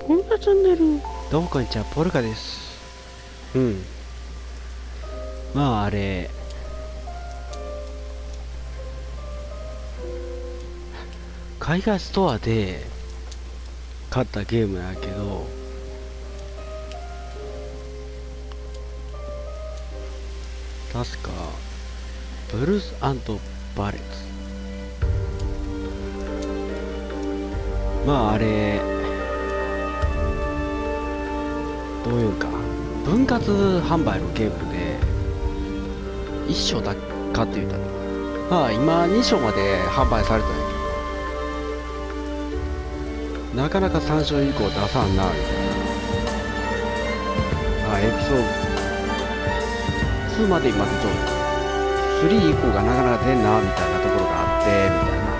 ポルカチャンネル。どうもこんにちは、ポルカです。まああれ、海外ストアで買ったゲームやけど、確かブルース&バレッツ。まああれ、どういうんか、分割販売のゲームで1章だかって言うたら、まあ今2章まで販売されたんやけど、なかなか3章以降出さんなみたいな。エピソード2まで今出とる。3以降がなかなか出んなみたいなところがあってみたいな。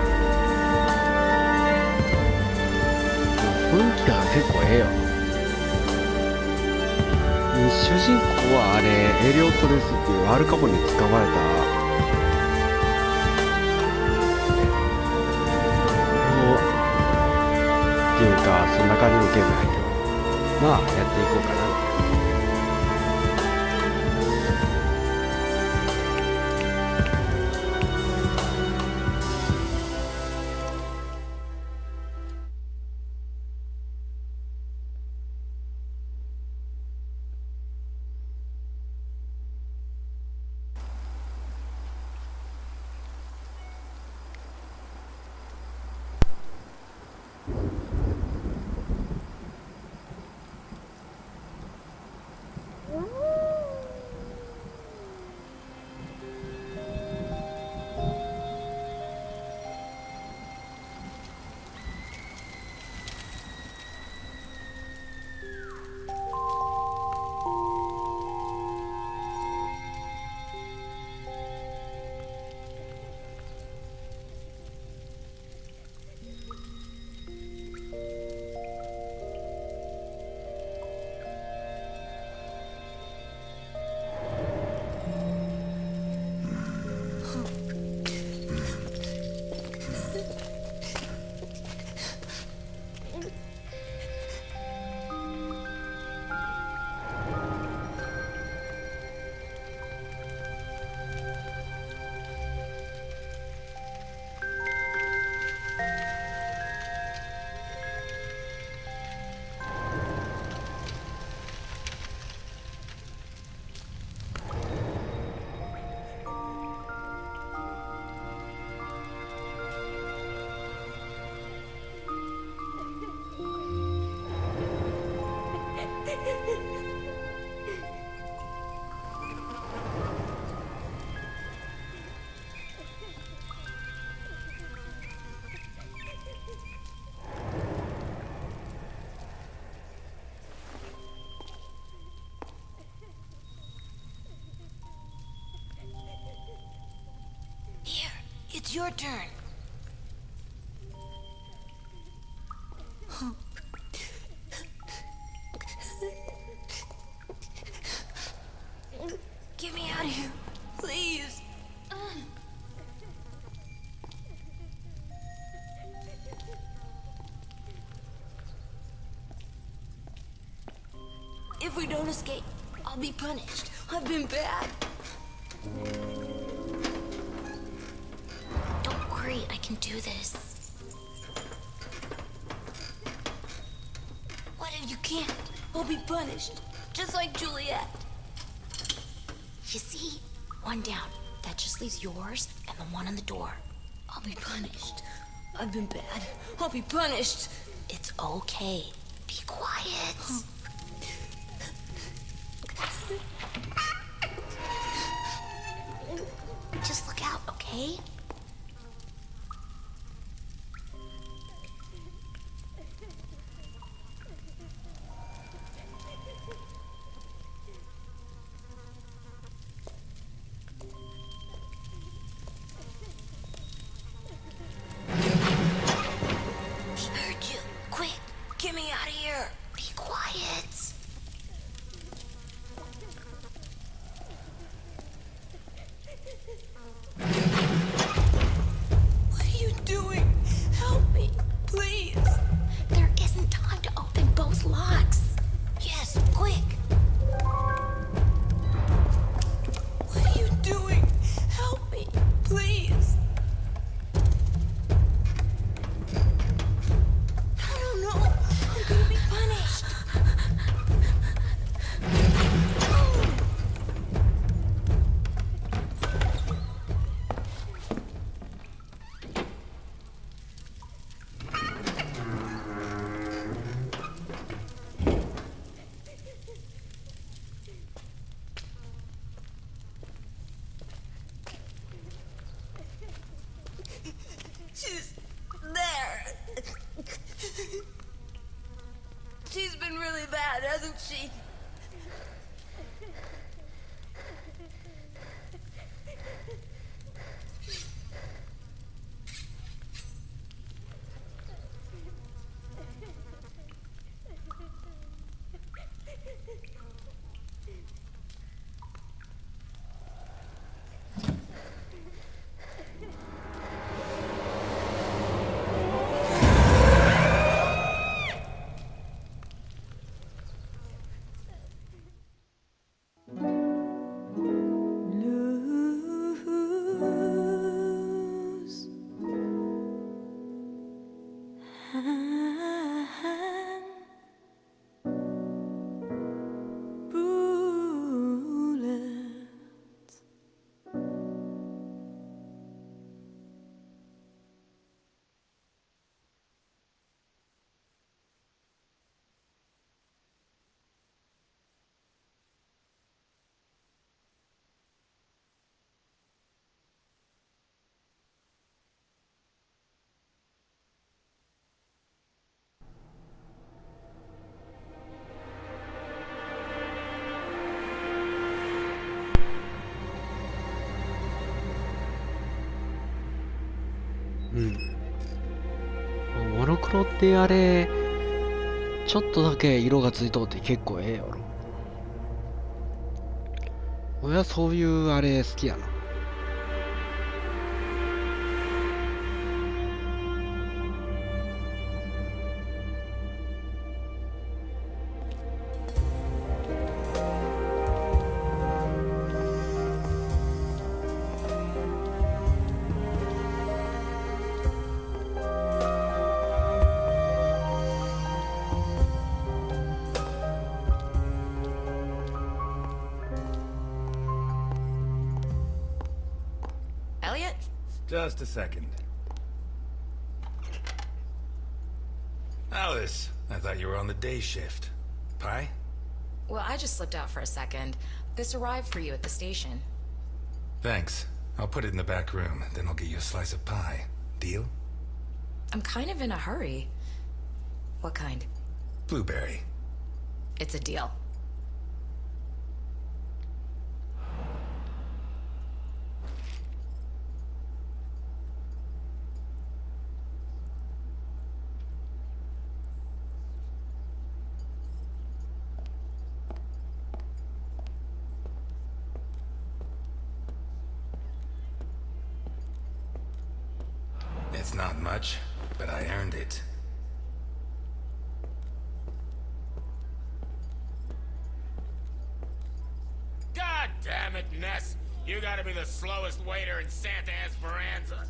雰囲気が結構ええよ。主人公はあれエリオットレスっていうアルカポに使われたっていうか、そんな感じのゲームやけど、まあやっていこうかな。It's your turn. Get me out of here, please. If we don't escape, I'll be punished. I've been bad. I can do this. What if you can't? We'll be punished, just like Juliet. You see? One down. That just leaves yours and the one on the door. I'll be punished. I've been bad. I'll be punished. It's okay. Be quiet. Just look out, okay? Get me out of here! Be quiet! really bad, hasn't she?モノクロってあれちょっとだけ色がついとって結構ええやろ。俺はそういうあれ好きやな。Elliot? Just a second. Alice, I thought you were on the day shift. Pie? Well, I just slipped out for a second. This arrived for you at the station. Thanks. I'll put it in the back room, then I'll get you a slice of pie. Deal? I'm kind of in a hurry. What kind? Blueberry. It's a deal. It's not much, but I earned it. God damn it, Ness! You gotta be the slowest waiter in Santa Esperanza.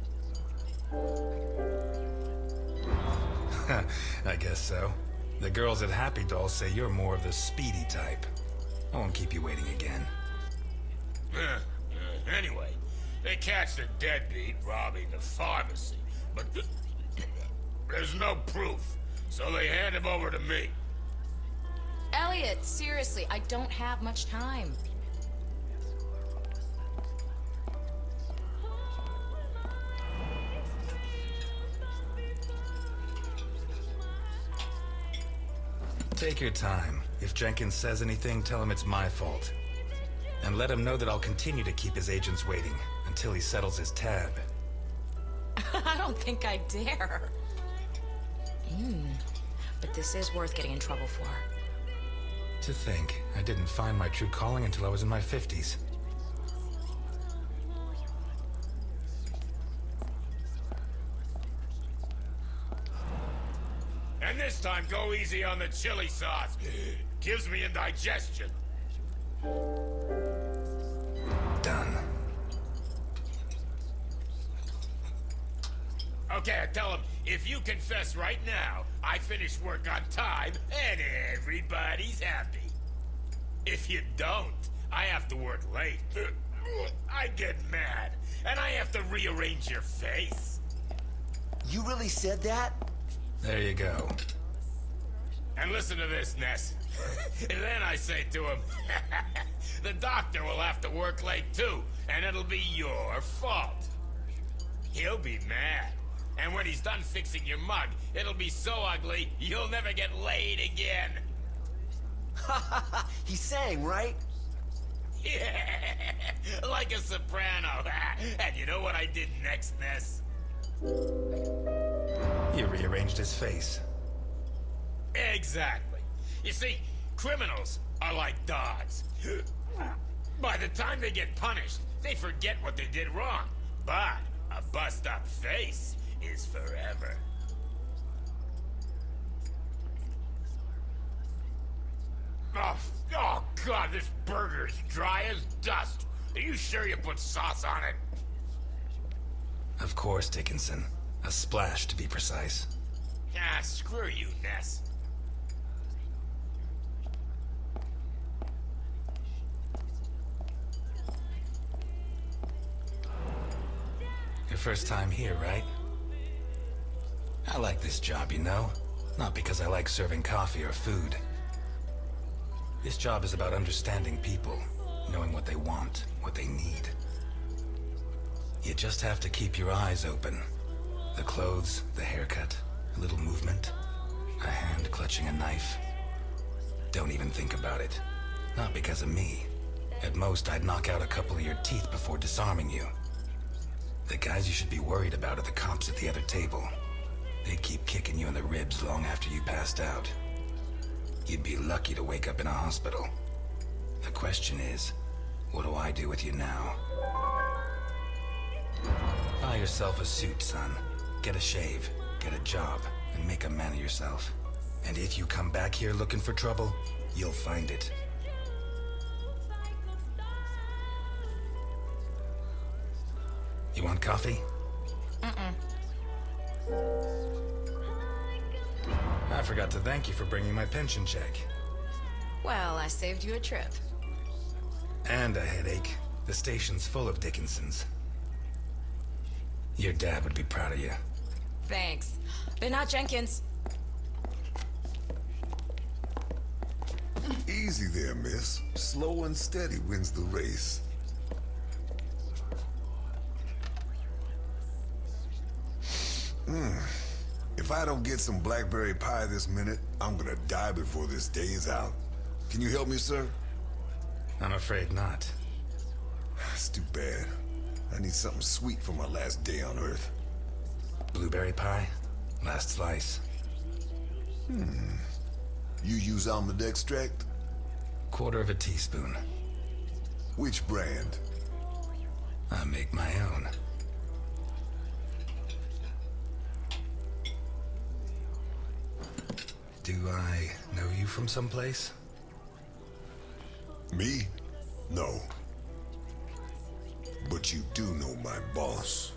I guess so. The girls at Happy Doll say you're more of the speedy type. I won't keep you waiting again. Anyway, they catch the deadbeat robbing the pharmacy, but there's no proof, so they hand him over to me. Elliot, seriously, I don't have much time. Take your time. If Jenkins says anything, tell him it's my fault. And let him know that I'll continue to keep his agents waiting until he settles his tab. I don't think I dare. But this is worth getting in trouble for. To think, I didn't find my true calling until I was in my 50s. And this time, go easy on the chili sauce. Gives me indigestion. Done. Okay, I tell him, if you confess right now, I finished work on time, and everybody's happy. If you don't, I have to work late. I get mad, and I have to rearrange your face. You really said that? There you go. And listen to this, Ness. And then I say to him, the doctor will have to work late too, and it'll be your fault. He'll be mad. And when he's done fixing your mug, it'll be so ugly, you'll never get laid again. He sang, right? Yeah, like a soprano. And you know what I did next, Ness? You rearranged his face. Exactly. You see, criminals are like dogs. By the time they get punished, they forget what they did wrong. But a bust-up face is forever. Oh, God, this burger is dry as dust. Are you sure you put sauce on it? Of course, Dickinson. A splash, to be precise. Ah, screw you, Ness. Your first time here, right? I like this job, you know? Not because I like serving coffee or food. This job is about understanding people, knowing what they want, what they need. You just have to keep your eyes open. The clothes, the haircut, a little movement, a hand clutching a knife. Don't even think about it. Not because of me. At most, I'd knock out a couple of your teeth before disarming you. The guys you should be worried about are the cops at the other table. They'd keep kicking you in the ribs long after you passed out. You'd be lucky to wake up in a hospital. The question is, what do I do with you now? Buy yourself a suit, son. Get a shave, get a job, and make a man of yourself. And if you come back here looking for trouble, you'll find it. You want coffee? I forgot to thank you for bringing my pension check. Well, I saved you a trip. And a headache. The station's full of Dickinsons. Your dad would be proud of you. Thanks. But not Jenkins. Easy there, miss. Slow and steady wins the race. If I don't get some blackberry pie this minute, I'm gonna die before this day is out. Can you help me, sir? I'm afraid not. It's too bad. I need something sweet for my last day on Earth. Blueberry pie? Last slice. You use almond extract? Quarter of a teaspoon. Which brand? I make my own. Do I know you from someplace? Me? No. But you do know my boss.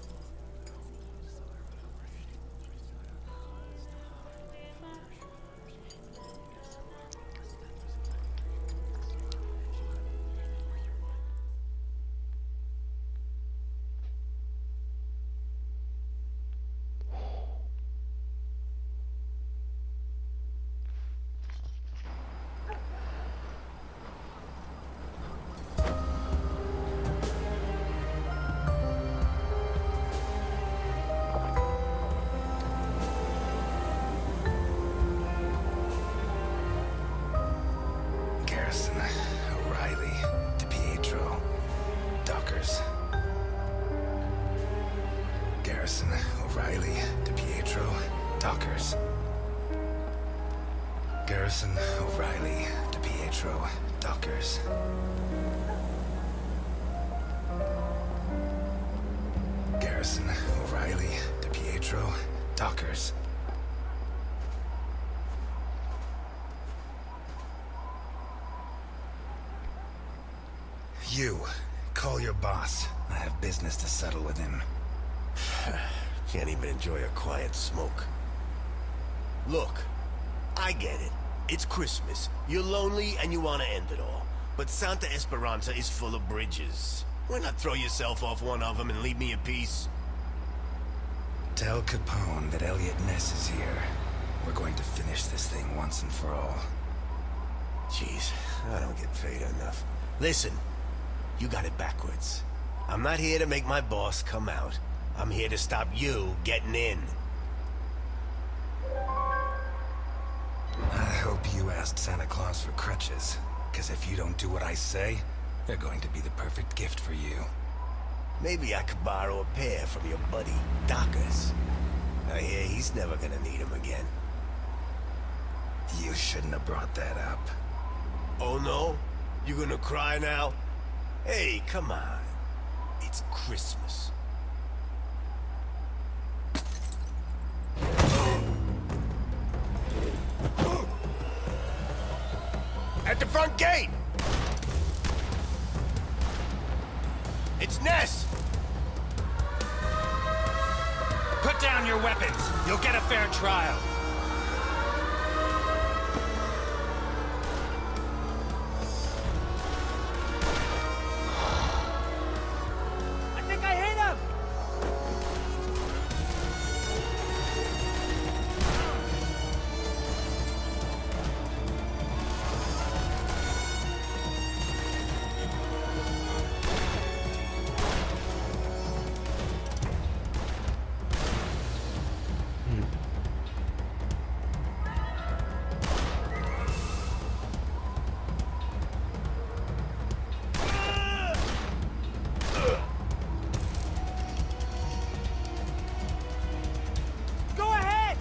Garrison, O'Reilly, DePietro, Dockers. Garrison, O'Reilly, DePietro, Dockers. You, call your boss. I have business to settle with him. Can't even enjoy a quiet smoke. Look, I get it. It's Christmas. You're lonely and you want to end it all. But Santa Esperanza is full of bridges. Why not throw yourself off one of them and leave me in peace? Tell Capone that Elliot Ness is here. We're going to finish this thing once and for all. Jeez, I don't get paid enough. Listen, you got it backwards. I'm not here to make my boss come out. I'm here to stop you getting in. I hope you ask trust Santa Claus for crutches. Because if you don't do what I say, they're going to be the perfect gift for you. Maybe I could borrow a pair from your buddy, Dockers. I hear he's never gonna need them again. You shouldn't have brought that up. Oh no? You gonna cry now? Hey, come on. It's Christmas. At the front gate! It's Ness! Put down your weapons. You'll get a fair trial. I think I hit him! Go ahead!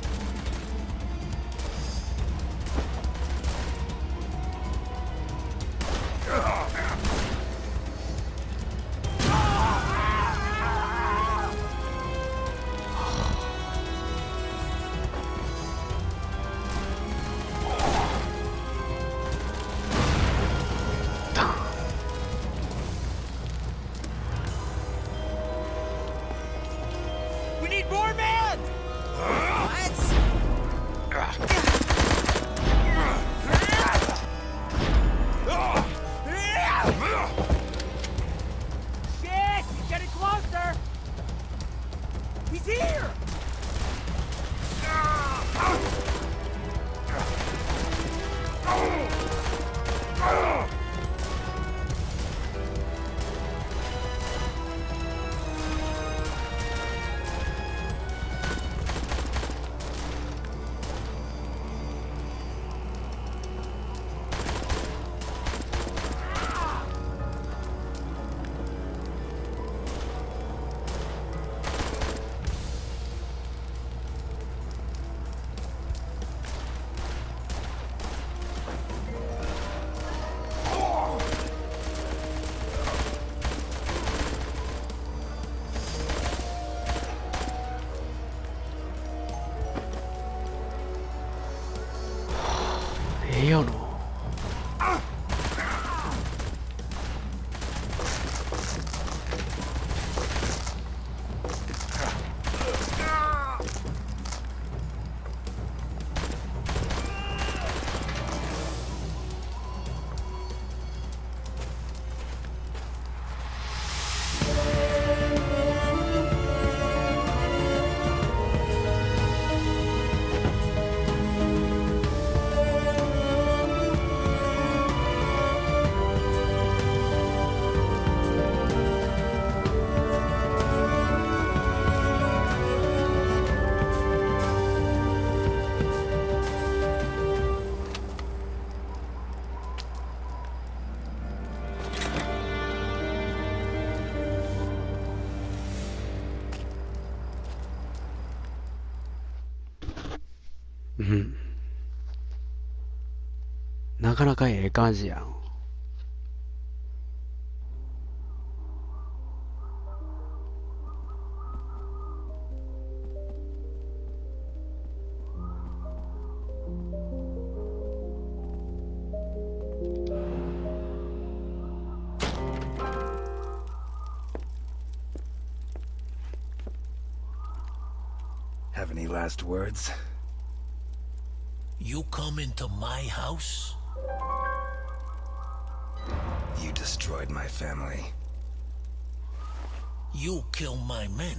We need more men! Shit! He's getting closer! He's here!よのうんなかなかええ感じやん。Have any last words? You come into my house? You destroyed my family. You kill my men.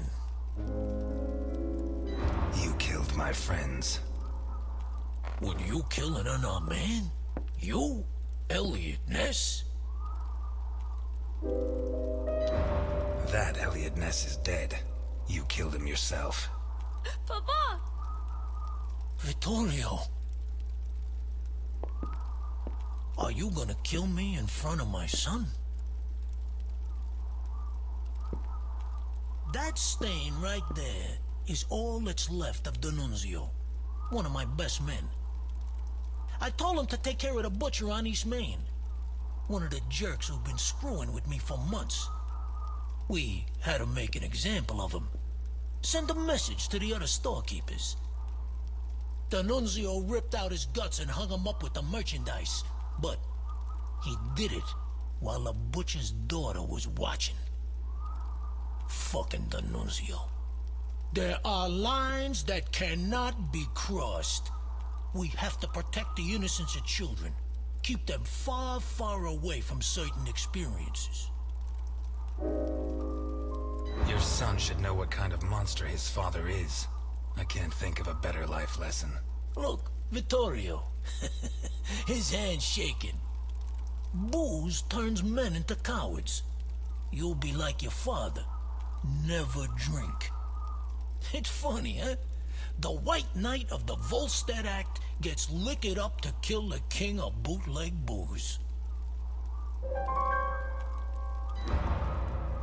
You killed my friends. Would you kill an unarmed man? You? Elliot Ness? That Elliot Ness is dead. You killed him yourself. Papa! Vittorio. Are you gonna kill me in front of my son? That stain right there is all that's left of D'Annunzio, one of my best men. I told him to take care of the butcher on East Main, one of the jerks who've been screwing with me for months. We had to make an example of him. Send a message to the other storekeepers. D'Annunzio ripped out his guts and hung him up with the merchandise, but he did it while the butcher's daughter was watching. Fucking D'Annunzio. There are lines that cannot be crossed. We have to protect the innocence of children. Keep them far, far away from certain experiences. Your son should know what kind of monster his father is. I can't think of a better life lesson. Look, Vittorio. His hand's shaking. Booze turns men into cowards. You'll be like your father. Never drink. It's funny, huh? The White Knight of the Volstead Act gets liquored up to kill the king of bootleg booze.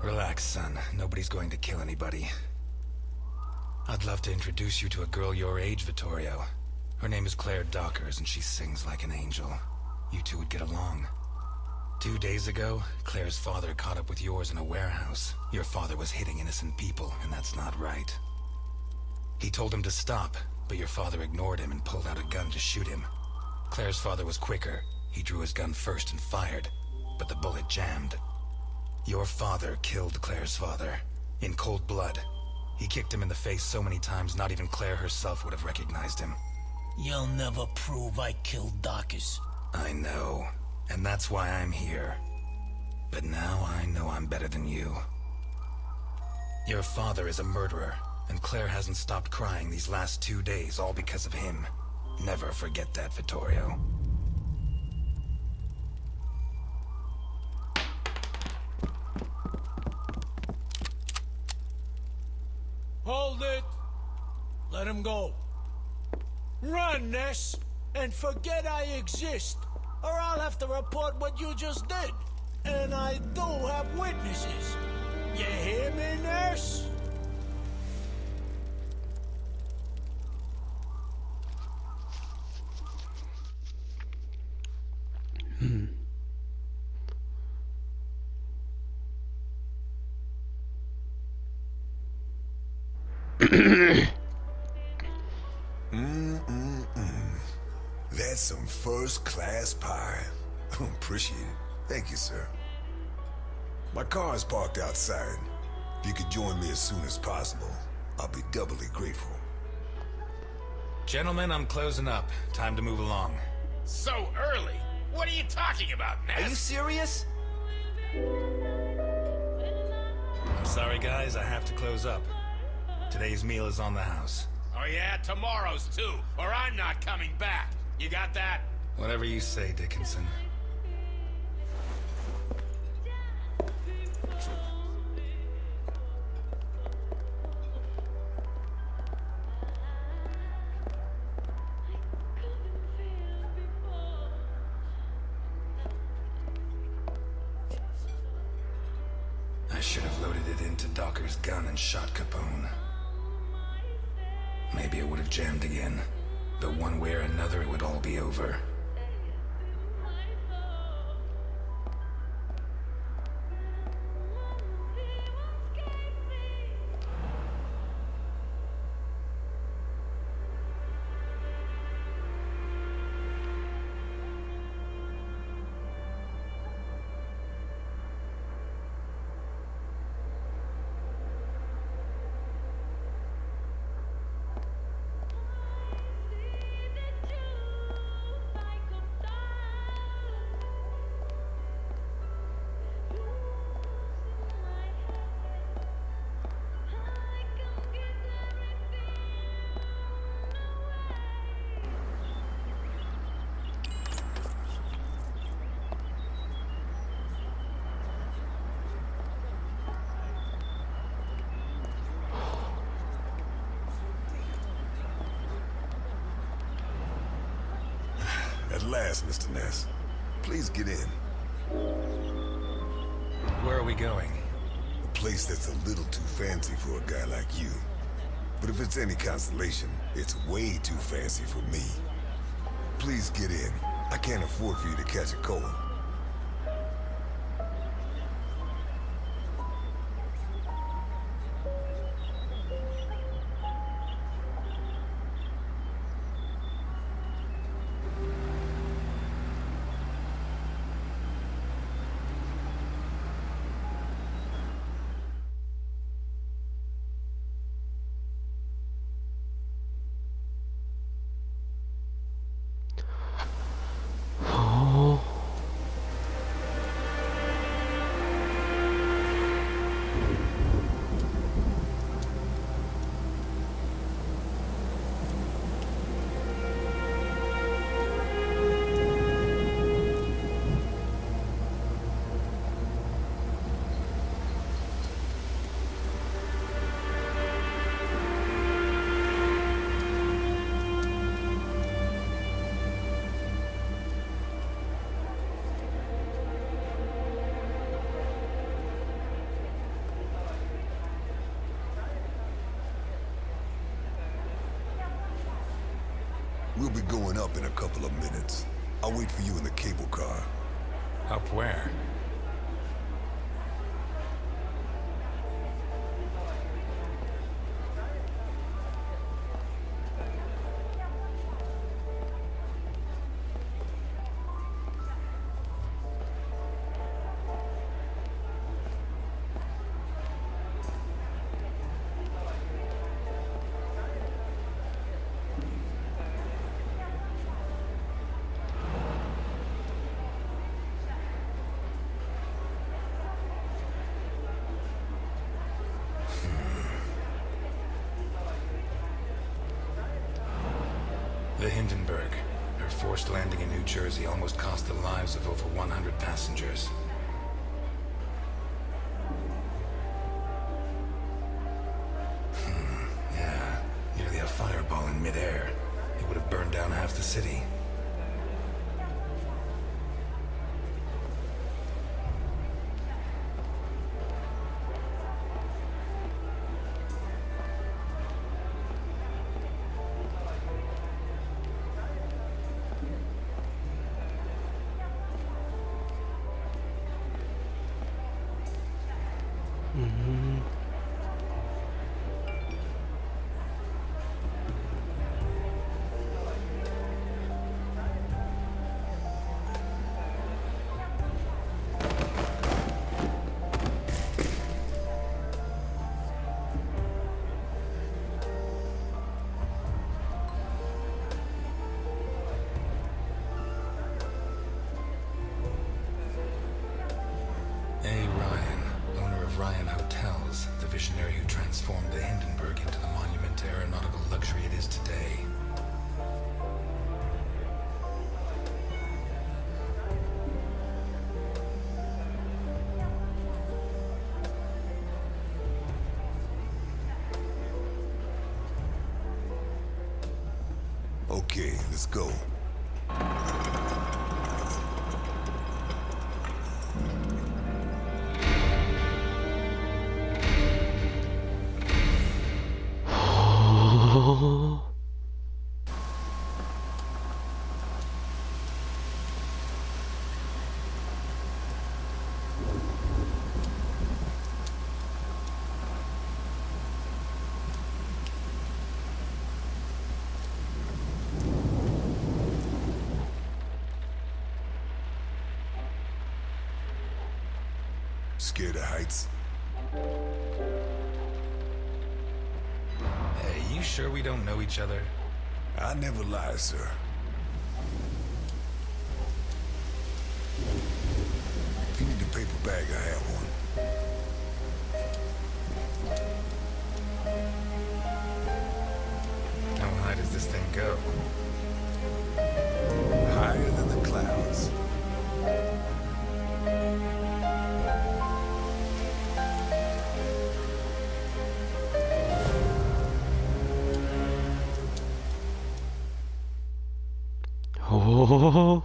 Relax, son. Nobody's going to kill anybody. I'd love to introduce you to a girl your age, Vittorio. Her name is Claire Dockers, and she sings like an angel. You two would get along. 2 days ago, Claire's father caught up with yours in a warehouse. Your father was hitting innocent people, and that's not right. He told him to stop, but your father ignored him and pulled out a gun to shoot him. Claire's father was quicker. He drew his gun first and fired, but the bullet jammed. Your father killed Claire's father, in cold blood. He kicked him in the face so many times not even Claire herself would have recognized him. You'll never prove I killed Dockers. I know, and that's why I'm here. But now I know I'm better than you. Your father is a murderer, and Claire hasn't stopped crying these last 2 days, all because of him. Never forget that, Vittorio. Hold it! Let him go. Run, Ness, and forget I exist, or I'll have to report what you just did. And I do have witnesses. You hear me, Ness? That's some first-class pie. Appreciate it. Thank you, sir. My car's parked outside. If you could join me as soon as possible, I'll be doubly grateful. Gentlemen, I'm closing up. Time to move along. So early? What are you talking about, Ness? Are you serious? I'm sorry, guys. I have to close up. Today's meal is on the house. Oh yeah, tomorrow's too, or I'm not coming back. You got that? Whatever you say, Dickinson. I should have loaded it into Docker's gun and shot Capone. Maybe it would have jammed again, but one way or another it would all be over. At last, Mr. Ness. Please get in. Where are we going? A place that's a little too fancy for a guy like you. But if it's any consolation, it's way too fancy for me. Please get in. I can't afford for you to catch a cold. We'll be going up in a couple of minutes. I'll wait for you in the cable car. Up where? The Hindenburg. Her forced landing in New Jersey almost cost the lives of over 100 passengers. Yeah, nearly a fireball in midair. It would have burned down half the city. Visionary who transformed the Hindenburg into the monument to aeronautical luxury it is today. Okay, let's go. Scared of heights? Hey, you sure we don't know each other? I never lie, sir. If you need a paper bag, I have one. How high does this thing go? Higher than the clouds. Oh.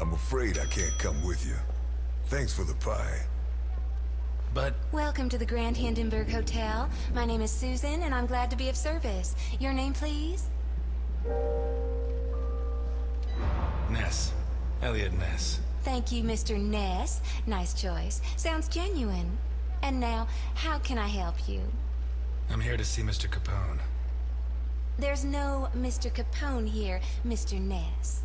I'm afraid I can't come with you. Thanks for the pie. But Welcome to the Grand Hindenburg Hotel. My name is Susan, and I'm glad to be of service. Your name, please? Ness. Elliot Ness. Thank you, Mr. Ness. Nice choice. Sounds genuine. And now, how can I help you? I'm here to see Mr. Capone. There's no Mr. Capone here, Mr. Ness.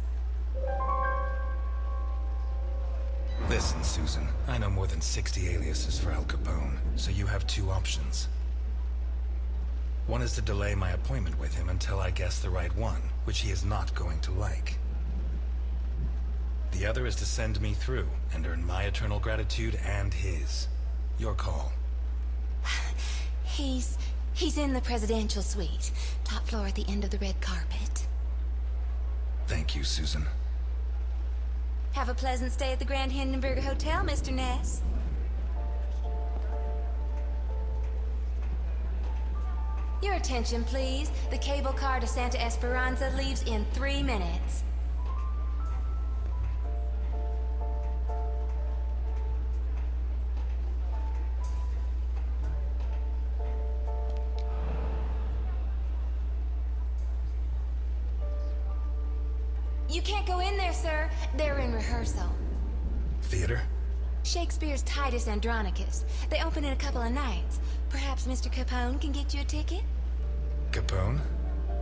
Listen, Susan, I know more than 60 aliases for Al Capone, so you have two options. One is to delay my appointment with him until I guess the right one, which he is not going to like. The other is to send me through and earn my eternal gratitude and his. Your call. He's in the presidential suite. Top floor at the end of the red carpet. Thank you, Susan. Have a pleasant stay at the Grand Hindenburg Hotel, Mr. Ness. Your attention, please. The cable car to Santa Esperanza leaves in 3 minutes. You can't go in there, sir. They're in rehearsal. Theater? Shakespeare's Titus Andronicus. They open in a couple of nights. Perhaps Mr. Capone can get you a ticket? Capone?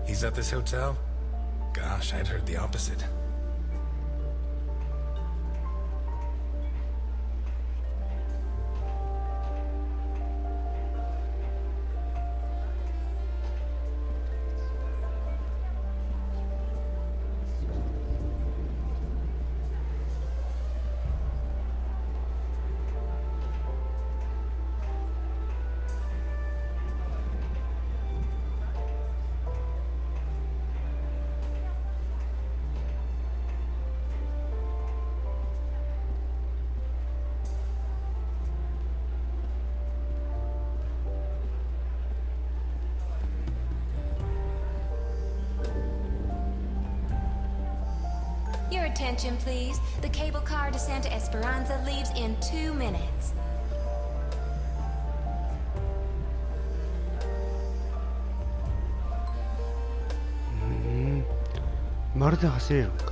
He's at this hotel? Gosh, I'd heard the opposite. Your attention, please. The cable car to Santa Esperanza leaves in 2 minutes.まるで走れるんか。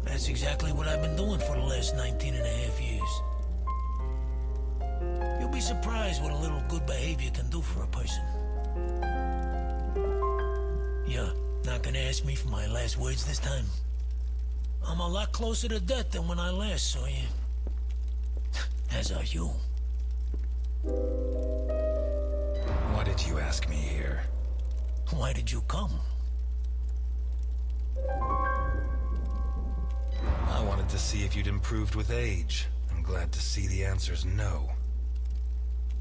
That's exactly what I've been doing for the last 19 and a half years. You'll be surprised what a little good behavior can do for a person. You're not gonna ask me for my last words this time? I'm a lot closer to death than when I last saw you. As are you. Why did you ask me here? Why did you come? I wanted to see if you'd improved with age. I'm glad to see the answer's no.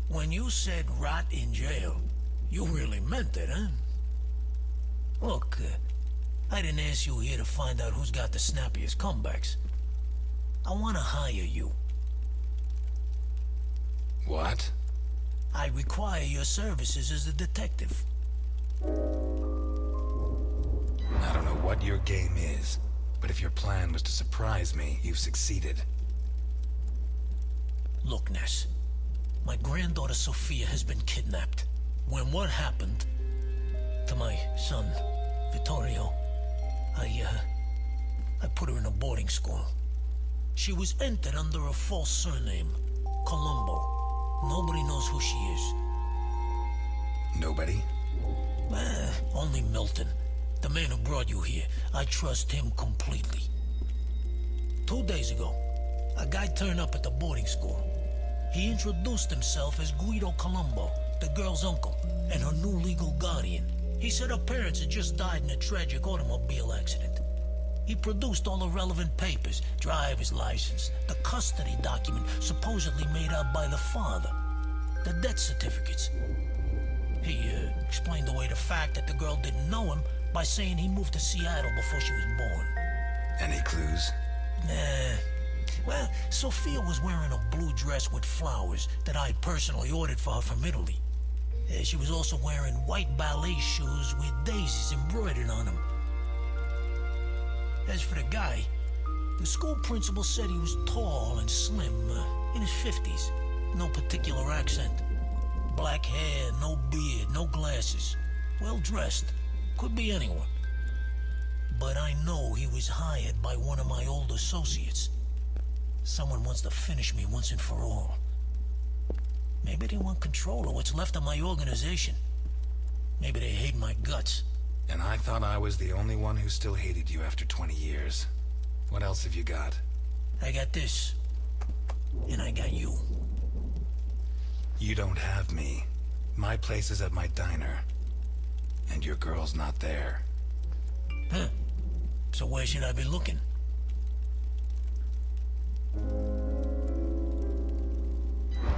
When you said rot in jail, you really meant it, huh? Look, I didn't ask you here to find out who's got the snappiest comebacks. I want to hire you. What? I require your services as a detective. I don't know what your game is, but if your plan was to surprise me, you've succeeded. Look, Ness. My granddaughter Sophia has been kidnapped. When what happened to my son, Vittorio, I put her in a boarding school. She was entered under a false surname, Colombo. Nobody knows who she is. Nobody? Only Milton, the man who brought you here. I trust him completely. 2 days ago, a guy turned up at the boarding school. He introduced himself as Guido Colombo, the girl's uncle, and her new legal guardian. He said her parents had just died in a tragic automobile accident. He produced all the relevant papers, driver's license, the custody document supposedly made out by the father, the death certificates. He explained away the fact that the girl didn't know him by saying he moved to Seattle before she was born. Any clues? Nah. Well, Sophia was wearing a blue dress with flowers that I personally ordered for her from Italy. She was also wearing white ballet shoes with daisies embroidered on them. As for the guy, the school principal said he was tall and slim, in his 50s. No particular accent. Black hair, no beard, no glasses. Well dressed. Could be anyone. But I know he was hired by one of my old associates. Someone wants to finish me once and for all. Maybe they want control of what's left of my organization. Maybe they hate my guts. And I thought I was the only one who still hated you after 20 years. What else have you got? I got this. And I got you. You don't have me. My place is at my diner. And your girl's not there. Huh. So where should I be looking?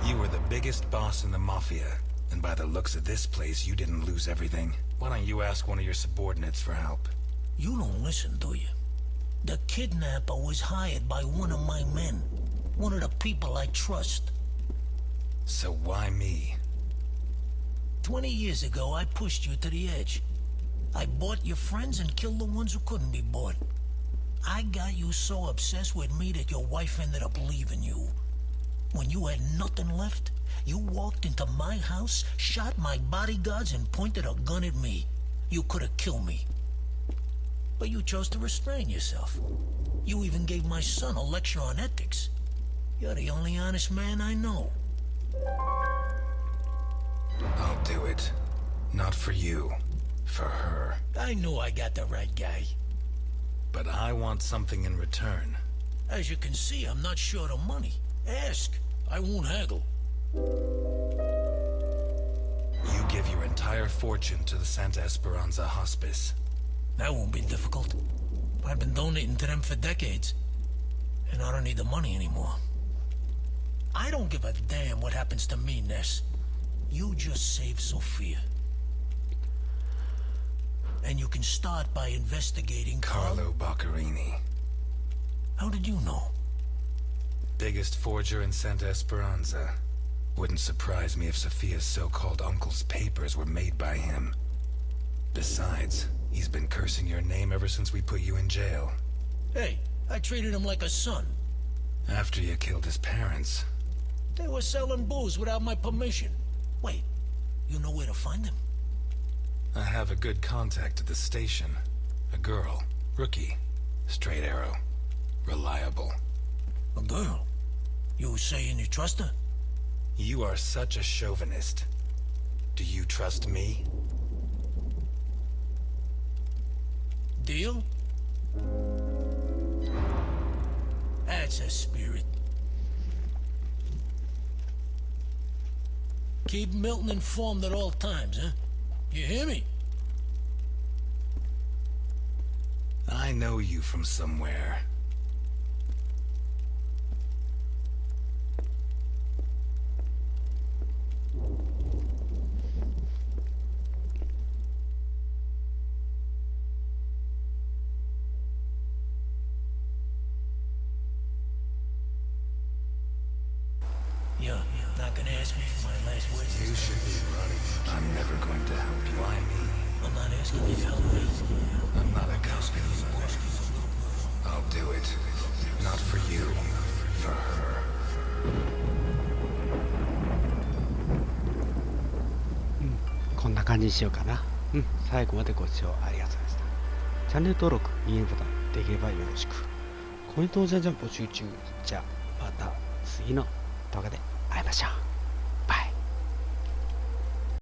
You were the biggest boss in the Mafia. And by the looks of this place, you didn't lose everything. Why don't you ask one of your subordinates for help? You don't listen, do you? The kidnapper was hired by one of my men. One of the people I trust. So why me? 20 years ago, I pushed you to the edge. I bought your friends and killed the ones who couldn't be bought. I got you so obsessed with me that your wife ended up leaving you. When you had nothing left, you walked into my house, shot my bodyguards, and pointed a gun at me. You could have killed me. But you chose to restrain yourself. You even gave my son a lecture on ethics. You're the only honest man I know. I'll do it. Not for you. For her. I knew I got the right guy. But I want something in return. As you can see, I'm not short of money. Ask. I won't haggle. You give your entire fortune to the Santa Esperanza Hospice. That won't be difficult. I've been donating to them for decades. And I don't need the money anymore. I don't give a damn what happens to me, Ness. You just save Sophia. And you can start by investigating Carlo Boccarini. How did you know? Biggest forger in Santa Esperanza. Wouldn't surprise me if Sophia's so-called uncle's papers were made by him. Besides, he's been cursing your name ever since we put you in jail. Hey, I treated him like a son. After you killed his parents. They were selling booze without my permission. Wait, you know where to find them? I have a good contact at the station. A girl. Rookie. Straight arrow. Reliable. A girl? You saying you trust her? You are such a chauvinist. Do you trust me? Deal? That's a spirit. Keep Milton informed at all times, huh? You hear me? I know you from somewhere. You're not gonna ask me for my last words? You should be running. I'm never going to help you. Why me? I'm not asking you to help me. I'm not a cop anymore. I'll do it. Not for you. For her. こんな感じにしようかな。最後までご視聴ありがとうございました。チャンネル登録、いいねボタン、できればよろしく。コメントをじゃんじゃん募集中。じゃあ、また次の動画で会いましょう。